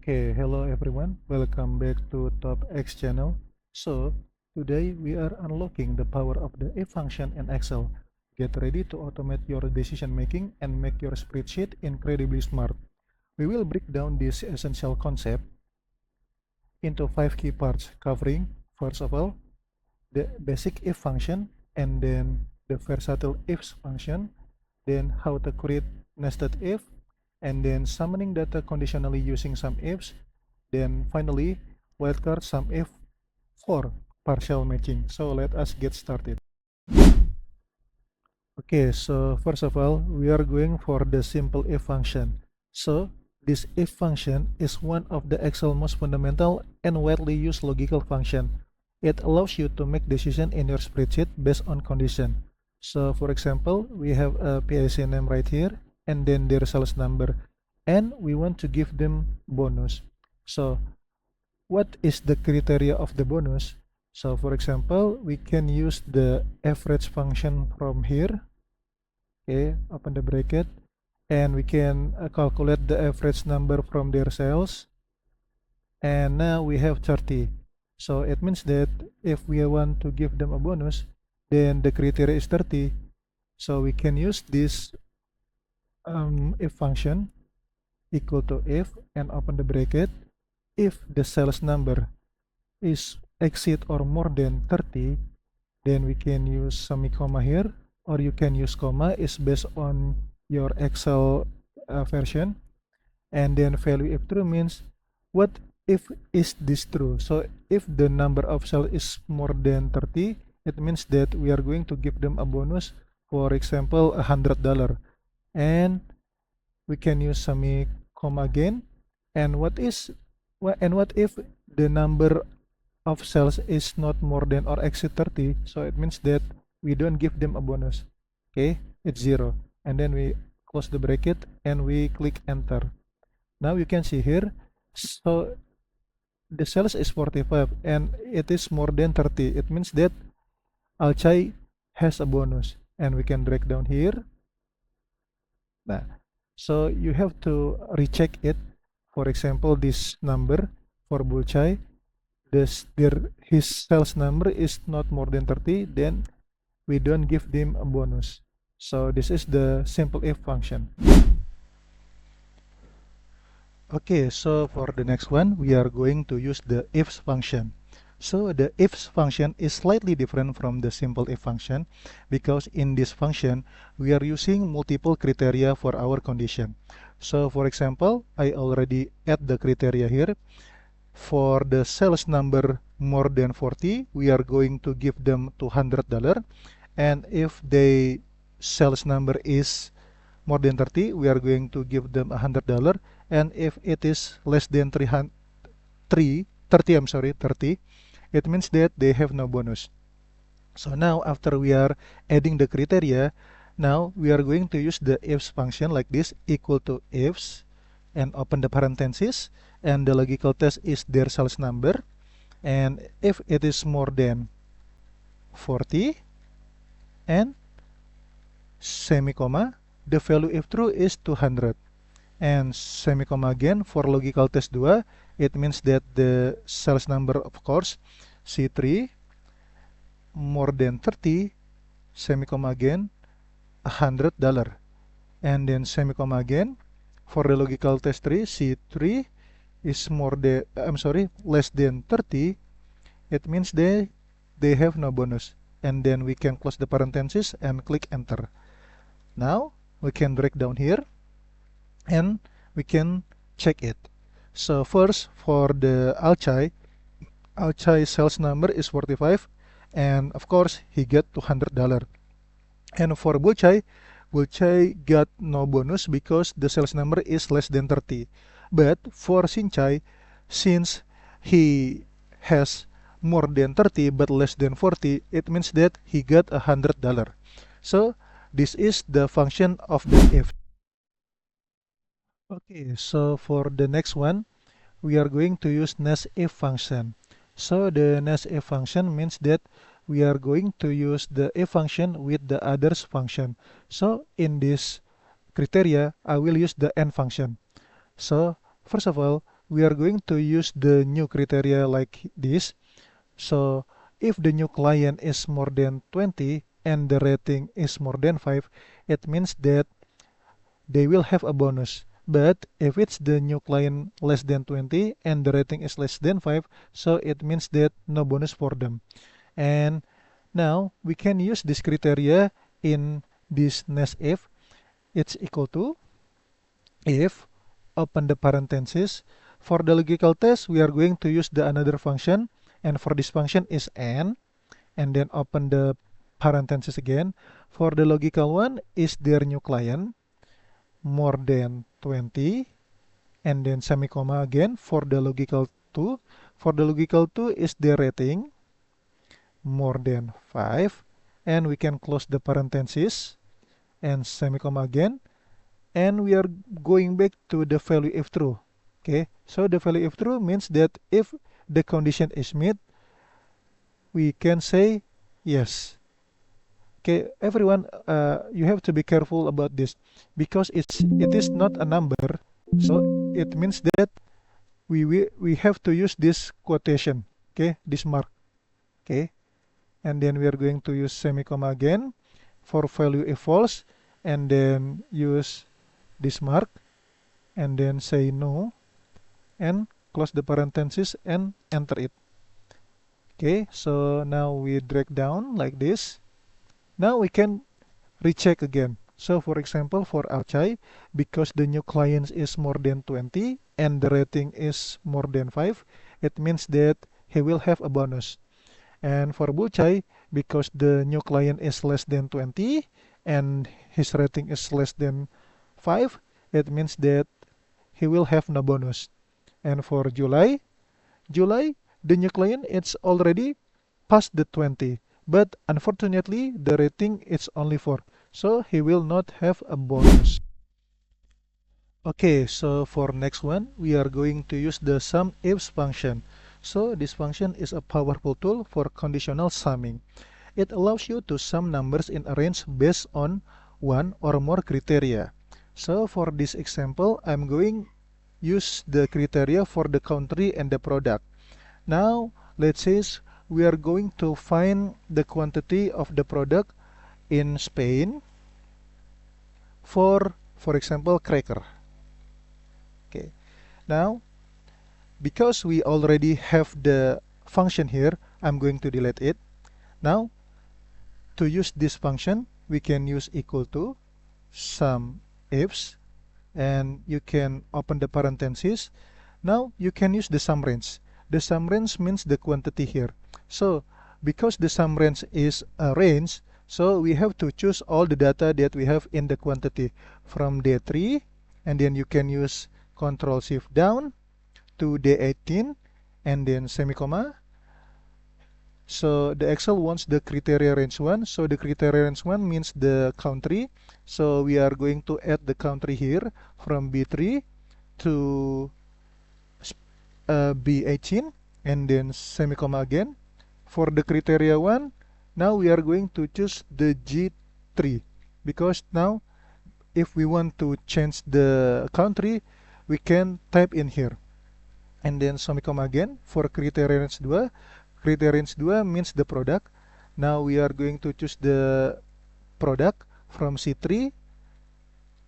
Okay, hello everyone. Welcome back to Top X channel. So, today we are unlocking the power of the if function in Excel. Get ready to automate your decision making and make your spreadsheet incredibly smart. We will break down this essential concept into 5 key parts, covering, first of all, the basic if function, and then the versatile ifs function, then how to create nested if, and then summoning data conditionally using some ifs, then finally wildcard some if for partial matching. So let us get started. Okay, so first of all, we are going for the simple if function. So this if function is one of the Excel most fundamental and widely used logical function. It allows you to make decision in your spreadsheet based on condition. So for example, we have a PIC name right here and then their sales number, and we want to give them bonus. So what is the criteria of the bonus? So for example, we can use the average function from here. Okay, open the bracket, and we can calculate the average number from their sales. And now we have 30. So it means that if we want to give them a bonus, then the criteria is 30. So we can use this if function equal to if, and open the bracket. If the sales number is exceed or more than 30, then we can use semi-comma here, or you can use comma, is based on your Excel version. And then value if true means what if is this true. So if the number of cells is more than 30, it means that we are going to give them a bonus, for example $100. And we can use semi-comma again. And what if the number of cells is not more than or exceed 30? So it means that we don't give them a bonus. Okay, it's 0. And then we close the bracket and we click enter. Now you can see here, so the cells is 45 and it is more than 30. It means that Alchai has a bonus, and we can drag down here. Nah, so you have to recheck it. For example, this number for Bulchai, his sales number is not more than 30, then we don't give them a bonus. So this is the simple if function. Okay, so for the next one, we are going to use the ifs function. So the ifs function is slightly different from the simple if function, because in this function, we are using multiple criteria for our condition. So for example, I already add the criteria here. For the sales number more than 40, we are going to give them $200. And if the sales number is more than 30, we are going to give them $100. And if it is less than 30, it means that they have no bonus. So now after we are adding the criteria, now we are going to use the ifs function like this, equal to ifs, and open the parentheses, and the logical test is their sales number, and if it is more than 40, and semi-comma, the value if true is 200, and semi-comma again for logical test 2, it means that the sales number, of course, C3 more than 30, semi-comma again, $100, and then semi-comma again for the logical test 3, C3 is less than 30, it means they have no bonus. And then we can close the parentheses and click enter. Now we can drag down here and we can check it. So first, for the Alchai sales number is 45, and of course he got $200. And for Bulchai got no bonus because the sales number is less than 30. But for Sinchai, since he has more than 30 but less than 40, it means that he got $100. So this is the function of the if. Okay, so for the next one, we are going to use nest if function. So the nest if function means that we are going to use the if function with the others function. So in this criteria, I will use the n function. So first of all, we are going to use the new criteria like this. So if the new client is more than 20 and the rating is more than 5, it means that they will have a bonus. But if it's the new client less than 20 and the rating is less than 5, so it means that no bonus for them. And now we can use this criteria in this nest if. It's equal to if, open the parenthesis. For the logical test, we are going to use the another function, and for this function is n, and then open the parenthesis again. For the logical one, is their new client more than 20, and then semicolon again for the logical 2. For the logical 2 is their rating more than 5, and we can close the parenthesis and semicolon again, and we are going back to the value if true. Okay, so the value if true means that if the condition is met, we can say yes. Okay, everyone, you have to be careful about this because it is not a number, so it means that we have to use this quotation. Okay, this mark. Okay, and then we are going to use semicolon again for value if false, and then use this mark, and then say no, and close the parenthesis and enter it. Okay, so now we drag down like this. Now we can recheck again. So for example, for Archai, because the new client is more than 20 and the rating is more than 5, it means that he will have a bonus. And for Buchai, because the new client is less than 20 and his rating is less than 5, it means that he will have no bonus. And for July, the new client is already past the 20, but unfortunately the rating is only 4, so he will not have a bonus. Okay, so for next one, we are going to use the SUMIFS function. So this function is a powerful tool for conditional summing. It allows you to sum numbers in a range based on one or more criteria. So for this example, I'm going use the criteria for the country and the product. Now, let's say we are going to find the quantity of the product in Spain for example, cracker. Okay. Now, because we already have the function here, I'm going to delete it. Now, to use this function, we can use equal to SUMIFS, and you can open the parenthesis. Now, you can use the sum range. The sum range means the quantity here. So, because the sum range is a range, so we have to choose all the data that we have in the quantity from D3, and then you can use Control Shift down to D18, and then semicolon. So the Excel wants the criteria range 1. So the criteria range 1 means the country. So we are going to add the country here from B3 to B18, and then semicolon again. For the criteria 1, now we are going to choose the G3, because now if we want to change the country, we can type in here. And then semicolon again for criteria range 2. Criteria range 2 means the product. Now we are going to choose the product from C3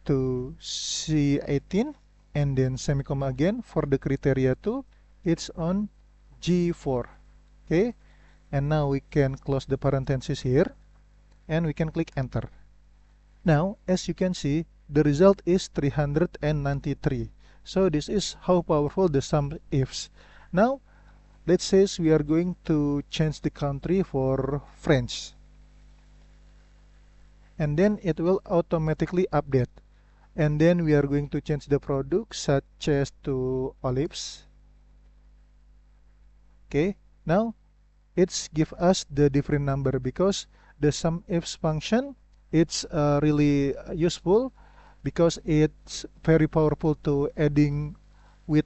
to C18, and then semicolon again for the criteria 2, it's on G4. Okay, and now we can close the parenthesis here, and we can click enter. Now, as you can see, the result is 393. So this is how powerful the SUMIFS. Now, let's say we are going to change the country for French, and then it will automatically update. And then we are going to change the product such as to olives. Okay, now it's give us the different number because the SUMIFS function, it's really useful because it's very powerful to adding with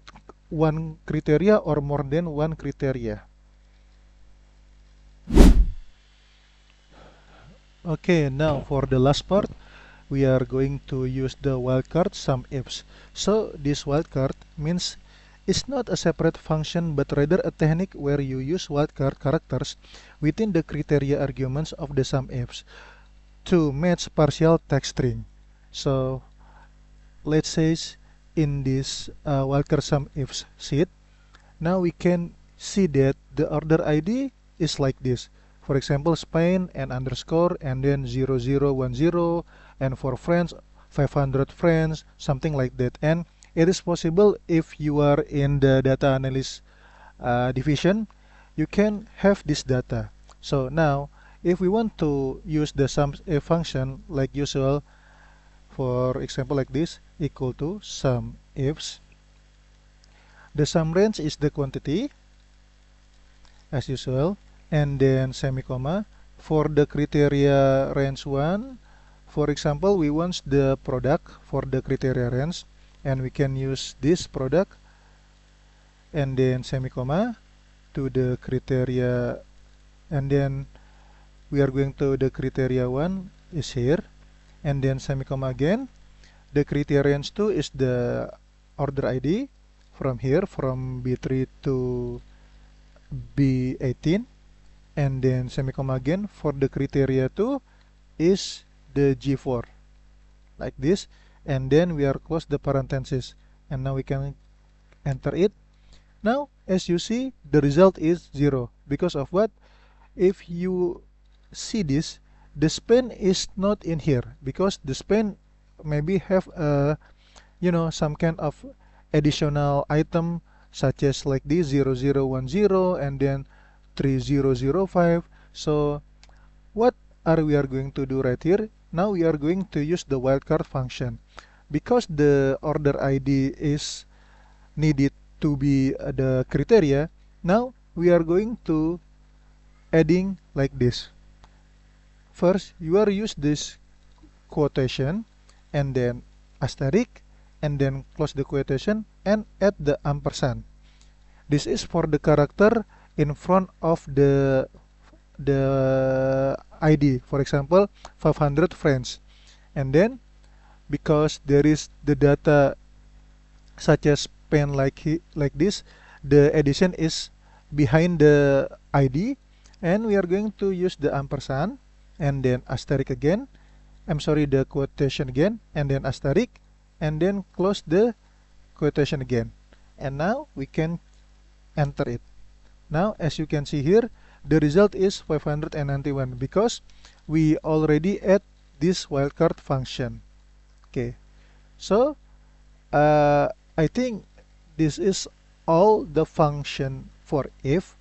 one criteria or more than one criteria. Okay, now for the last part, we are going to use the wildcard SUMIFS. So this wildcard means is not a separate function but rather a technique where you use wildcard characters within the criteria arguments of the SUMIFs to match partial text string. So let's say in this wildcard SUMIFs sheet, now we can see that the order ID is like this. For example, Spain and underscore and then 0010, and for France 500 France, something like that. And it is possible if you are in the data analysis division, you can have this data. So now if we want to use the SUMIF function like usual, for example like this, equal to SUMIFs, the sum range is the quantity as usual, and then semicolon. For the criteria range 1, for example, we want the product for the criteria range, and we can use this product and then semicolon to the criteria, and then we are going to the criteria 1 is here, and then semicolon again. The criteria range 2 is the order ID from here, from B3 to B18, and then semicolon again. For the criteria 2 is the G4 like this, and then we are close the parenthesis, and now we can enter it. Now as you see, the result is 0 because of what? If you see this, the Spain is not in here because the Spain maybe have a some kind of additional item such as like this 0010 and then 3005. So what we are going to do right here? Now we are going to use the wildcard function because the order ID is needed to be the criteria. Now we are going to adding like this. First, you are use this quotation and then asterisk and then close the quotation and add the ampersand. This is for the character in front of the ID. For example, 500 friends. And then because there is the data such as pen like this, the addition is behind the ID, and we are going to use the ampersand and then asterisk again. I'm sorry, the quotation again, and then asterisk, and then close the quotation again. And now we can enter it. Now as you can see here, the result is 591 because we already add this wildcard function. Okay, so I think this is all the function for if.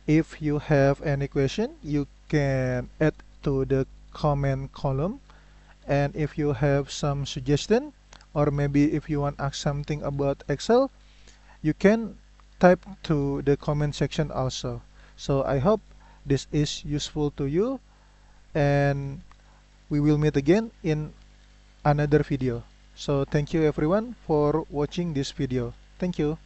If you have any question, you can add to the comment column, and if you have some suggestion, or maybe if you want to ask something about Excel, you can type to the comment section also. So I hope this is useful to you, and we will meet again in another video. So thank you everyone for watching this video. Thank you.